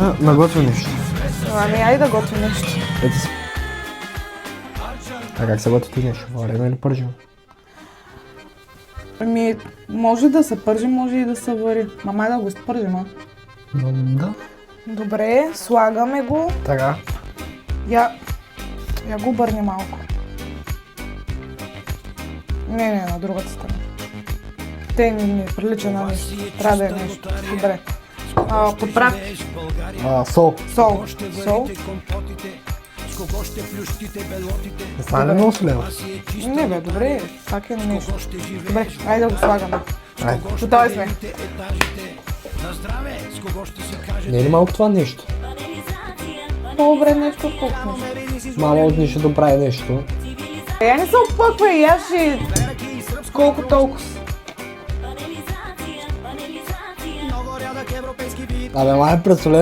Наготвя нещо. Ами, айде да готвим нещо. Ето си. А как се готви ти нещо? Варено или пържено? Ами, може да се пържи, може и да се вари. Мама, да го изпържим, а? Да. Добре, слагаме го. Така. Я го обърни малко. Не, на другата страна. Те не прилича на нещо. Трябва да е нещо. Добре. Подправки. Сол. Сол. Не стане ли много солено? Не бе, добре. Пак е нещо. Добре, айде да го слагаме. Айде. Готови сме. Не е ли малко това нещо? По-добре нещо, отколкото нещо. Мама от нещо да прави нещо. Я не се опъквай, я ще... Колко толкова. Абе, май е пресолено.